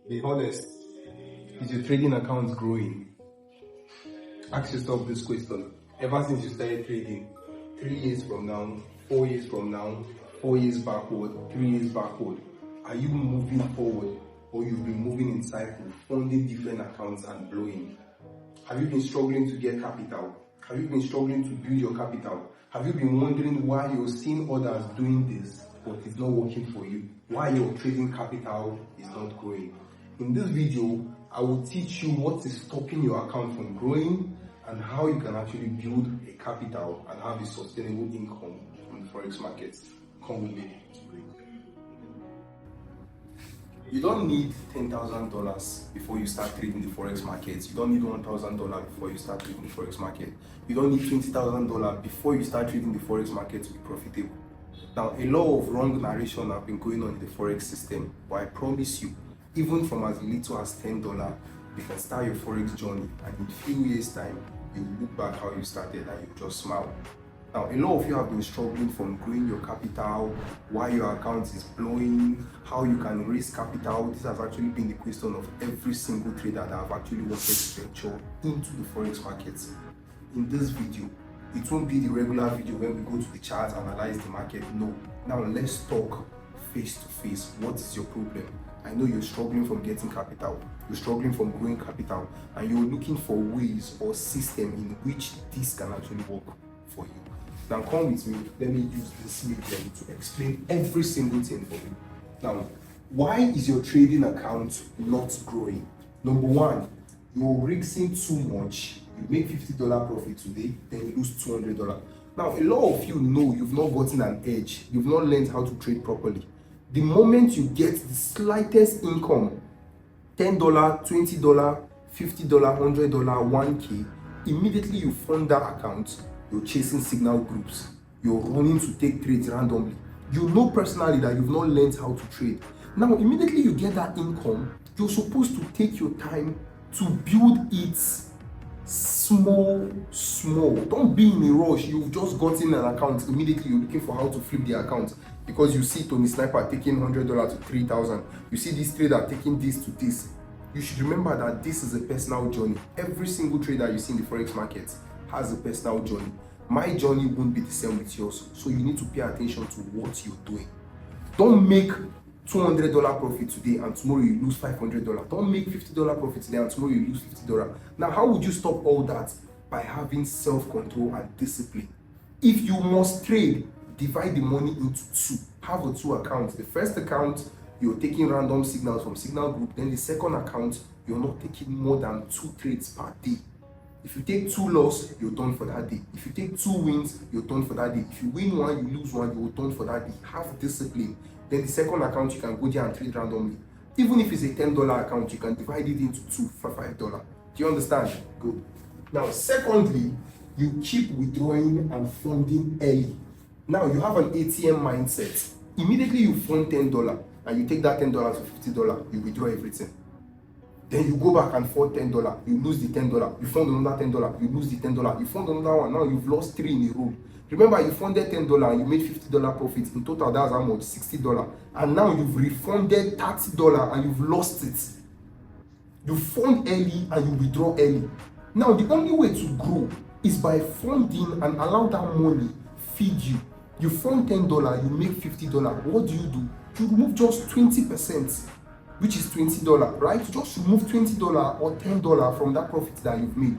Be honest. Is your trading account growing? Ask yourself this question. Ever since you started trading, 3 years from now, 4 years from now, 4 years backward, 3 years backward, are you moving forward or you've been moving in cycles, funding different accounts and blowing? Have you been struggling to get capital? Have you been struggling to build your capital? Have you been wondering why you're seeing others doing this, but it's not working for you? Why your trading capital is not growing? In this video, I will teach you what is stopping your account from growing and how you can actually build a capital and have a sustainable income on the forex markets. Come with me. You don't need $10,000 before you start trading the forex markets. You don't need $1,000 before you start trading the forex market. You don't need $20,000 before you start trading the forex market to be profitable. Now, a lot of wrong narration have been going on in the forex system, but I promise you, even from as little as $10, you can start your forex journey, and in a few years' time, you look back how you started and you just smile. Now, a lot of you have been struggling from growing your capital, why your account is blowing, how you can raise capital. This has actually been the question of every single trader that have actually wanted to venture into the forex markets. In this video, it won't be the regular video when we go to the charts, analyze the market. No. Now let's talk face to face. What is your problem? I know you're struggling from getting capital, you're struggling from growing capital, and you're looking for ways or system in which this can actually work for you. Now come with me, let me use this medium to explain every single thing for you. Now, why is your trading account not growing? Number one, you're risking too much. You make $50 profit today, then you lose $200. Now, a lot of you know you've not gotten an edge, you've not learned how to trade properly. The moment you get the slightest income, $10, $20, $50, $100, $1K, immediately you fund that account, you're chasing signal groups, you're running to take trades randomly. You know personally that you've not learned how to trade. Now, immediately you get that income, you're supposed to take your time to build it small. Don't be in a rush. You've just gotten an account, immediately you're looking for how to flip the account because you see Tony Sniper taking $100 to $3,000. You see this trader taking this to this. You should remember that this is a personal journey. Every single trader you see in the forex market has a personal journey. My journey won't be the same with yours, so you need to pay attention to what you're doing. Don't make $200 profit today and tomorrow you lose $500. Don't make $50 profit today and tomorrow you lose $50. Now, how would you stop all that? By having self-control and discipline. If you must trade, divide the money into two. Have a two accounts. The first account, you're taking random signals from signal group. Then the second account, you're not taking more than 2 trades per day. If you take 2 losses, you're done for that day. If you take 2 wins, you're done for that day. If you win 1, you lose 1, you're done for that day. Have discipline. Then the second account, you can go there and trade randomly. Even if it's a $10 account, you can divide it into 2 for $5. Do you understand? Good. Now, secondly, you keep withdrawing and funding early. Now, you have an ATM mindset. Immediately you fund $10 and you take that $10 to $50, you withdraw everything. Then you go back and fund $10, you lose the $10, you fund another $10, you lose the $10, you fund another one, now you've lost 3 in a row. Remember, you funded $10 and you made $50 profit. In total, that's how much? $60. And now you've refunded $30 and you've lost it. You fund early and you withdraw early. Now, the only way to grow is by funding and allow that money feed you. You fund $10, you make $50. What do? You remove just 20%, which is $20, right? You just remove $20 or $10 from that profit that you've made.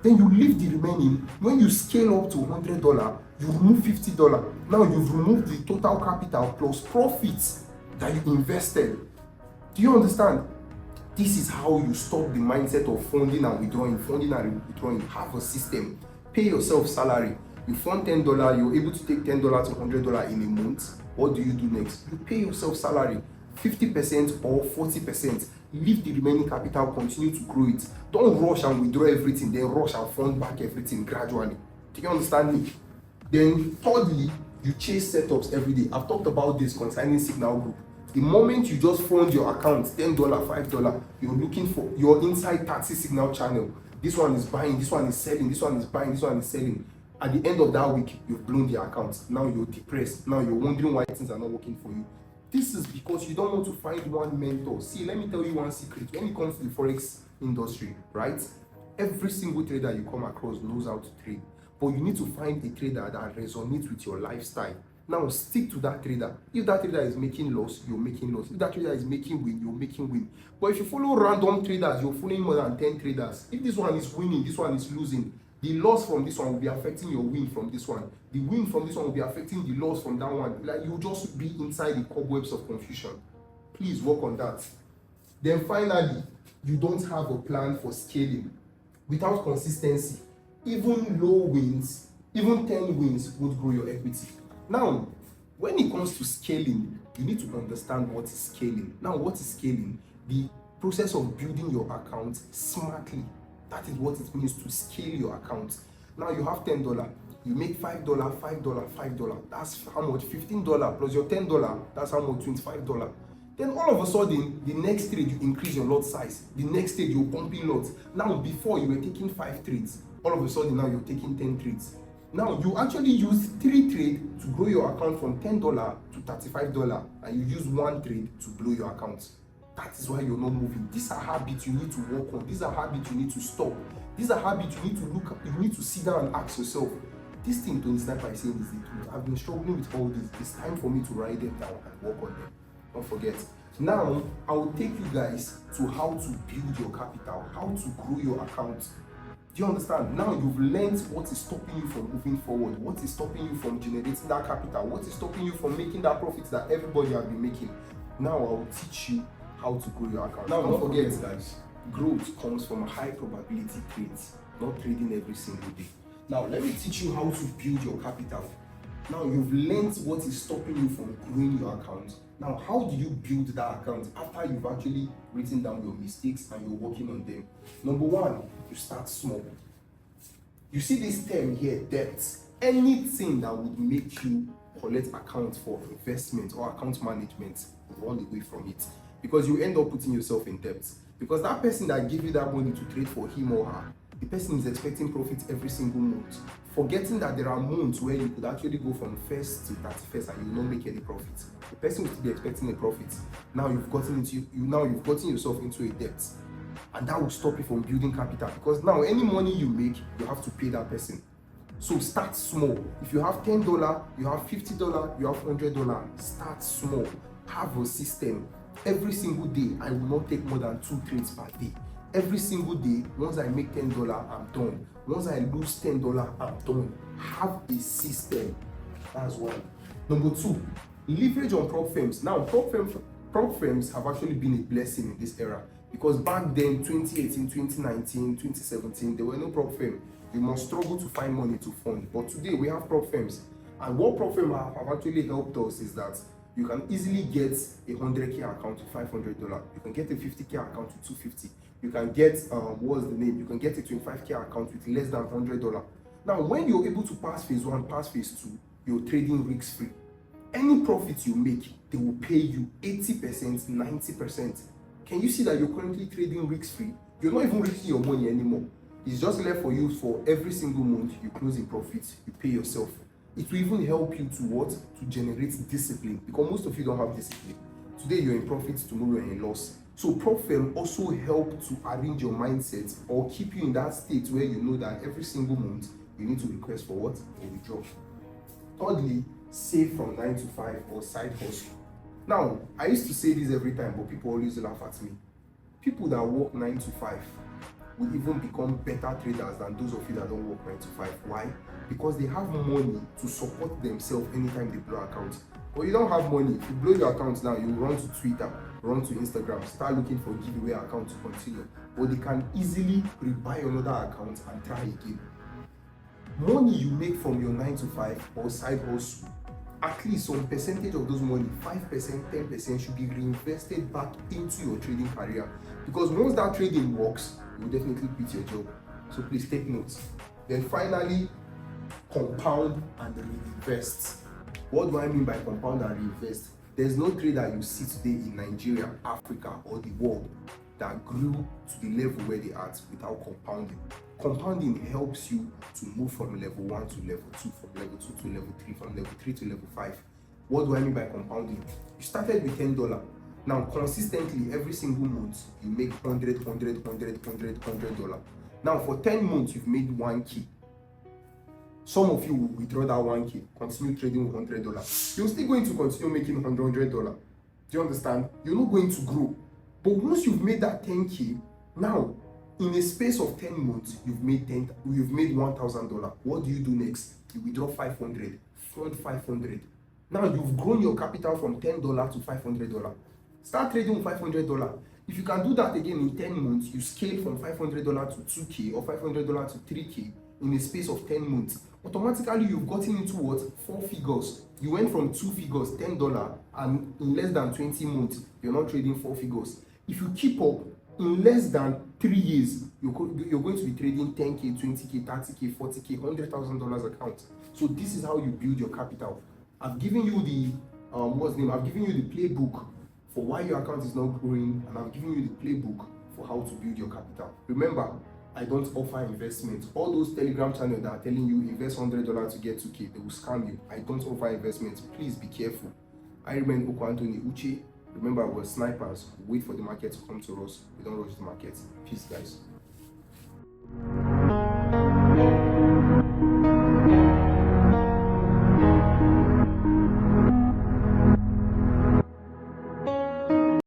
Then you leave the remaining. When you scale up to $100, you remove $50. Now you've removed the total capital plus profits that you invested. Do you understand? This is how you stop the mindset of funding and withdrawing. Have a system. Pay yourself salary. You fund $10, you're able to take $10 to $100 in a month. What do you do next? You pay yourself salary, 50% or 40%. Leave the remaining capital, continue to grow it. Don't rush and withdraw everything, then rush and fund back everything gradually. Do you understand me? Then thirdly, you chase setups every day. I've talked about this concerning signal group. The moment you just fund your account, $10, $5, you're inside 30 signal channel. This one is buying, this one is selling, this one is buying, this one is selling. At the end of that week, you've blown the account. Now you're depressed. Now you're wondering why things are not working for you. This is because you don't want to find one mentor. See, let me tell you one secret. When it comes to the forex industry, right? Every single trader you come across knows how to trade, but you need to find a trader that resonates with your lifestyle. Now stick to that trader. If that trader is making loss, you're making loss. If that trader is making win, you're making win. But if you follow random traders, you're following more than 10 traders. If this one is winning, this one is losing, the loss from this one will be affecting your win from this one. The win from this one will be affecting the loss from that one. Like, you'll just be inside the cobwebs of confusion. Please work on that. Then finally, you don't have a plan for scaling. Without consistency, even low wins, even 10 wins would grow your equity. Now, when it comes to scaling, you need to understand what is scaling. Now, what is scaling? The process of building your account smartly. That is what it means to scale your account. Now, you have $10. You make $5, $5, $5. That's how much? $15 plus your $10. That's how much? $25. Then all of a sudden, the next trade, you increase your lot size. The next trade, you're pumping lots. Now, before you were taking 5 trades. All of a sudden, now you're taking 10 trades. Now, you actually use 3 trades to grow your account from $10 to $35, and you use 1 trade to blow your account. That is why you're not moving. These are habits you need to work on. These are habits you need to stop. These are habits you need to look at. You need to sit down and ask yourself, this thing don't start by saying is the truth. I've been struggling with all this. It's time for me to write them down and work on them. Don't forget. Now, I will take you guys to how to build your capital, how to grow your account. Do you understand? Now you've learned what is stopping you from moving forward, what is stopping you from generating that capital, what is stopping you from making that profit that everybody has been making. Now I will teach you how to grow your account. Now don't forget, guys, growth comes from high probability trades, not trading every single day. Now let me teach you how to build your capital. Now you've learned what is stopping you from growing your account. Now, how do you build that account after you've actually written down your mistakes and you're working on them? Number 1, you start small. You see this term here, debt. Anything that would make you collect accounts for investment or account management, run away from it. Because you end up putting yourself in debt. Because that person that gave you that money to trade for him or her, the person is expecting profit every single month, forgetting that there are months where you could actually go from 1st to 31st and you will not make any profit. The person will still be expecting a profit. Now you've gotten yourself into a debt, and that will stop you from building capital, because now any money you make, you have to pay that person. So start small. If you have $10, you have $50, you have $100, start small. Have a system. Every single day, I will not take more than 2 trades per day. Every single day, once I make $10, I'm done. Once I lose $10, I'm done. Have a system. That's one. Number 2, leverage on prop firms. Now, prop firms have actually been a blessing in this era, because back then, 2018, 2019, 2017, there were no prop firm. You must struggle to find money to fund. But today, we have prop firms. And what prop firms have actually helped us is that you can easily get a 100K account to $500. You can get a 50K account to $250. You can get, what's the name? You can get a 25K account with less than $100. Now, when you're able to pass phase 1, pass phase 2, you're trading risk-free. Any profit you make, they will pay you 80%, 90%. Can you see that you're currently trading risk-free? You're not even risking your money anymore. It's just left for you for every single month you close in profit, you pay yourself. It will even help you to what? To generate discipline, because most of you don't have discipline. Today you're in profit, tomorrow you're in loss. So prop firm also help to arrange your mindset or keep you in that state where you know that every single month you need to request for what? A withdrawal. Thirdly, save from 9 to 5 or side hustle. Now, I used to say this every time, but people always laugh at me. People that work 9 to 5 will even become better traders than those of you that don't work 9 to 5. Why? Because they have money to support themselves anytime they blow accounts. But you don't have money. If you blow your accounts now, you run to Twitter, run to Instagram, start looking for giveaway accounts to continue. But they can easily rebuy another account and try again. Money you make from your 9 to 5 or side hustle, at least some percentage of those money, 5%, 10%, should be reinvested back into your trading career. Because once that trading works, you will definitely quit your job. So please take notes. Then finally, compound and reinvest. What do I mean by compound and reinvest? There's no trader you see today in Nigeria, Africa, or the world that grew to the level where they are without compounding. Compounding helps you to move from level 1 to level 2, from level 2 to level 3, from level 3 to level 5. What do I mean by compounding? You started with $10. Now, consistently, every single month, you make $100. Now, for 10 months, you've made 1K. Some of you will withdraw that 1K, continue trading with $100. You're still going to continue making $100. Do you understand? You're not going to grow. But once you've made that 10K, now, in a space of 10 months, you've made $1,000. What do you do next? You withdraw 500, fund 500. Now you've grown your capital from $10 to $500. Start trading with $500. If you can do that again in 10 months, you scale from $500 to 2K or $500 to 3K in a space of 10 months. Automatically, you've gotten into what? 4 figures. You went from 2 figures, $10, and in less than 20 months, you're not trading 4 figures. If you keep up, in less than 3 years, you're going to be trading 10K, 20K, 30K, 40K, $100,000 account. So this is how you build your capital. I've given you the I've given you the playbook for why your account is not growing, and I've given you the playbook for how to build your capital. Remember, I don't offer investments. All those Telegram channels that are telling you invest $100 to get 2K, they will scam you. I don't offer investments. Please be careful. I remain Oko Anthony Uche. Remember, we're snipers. We wait for the market to come to us. We don't rush the market. Peace, guys.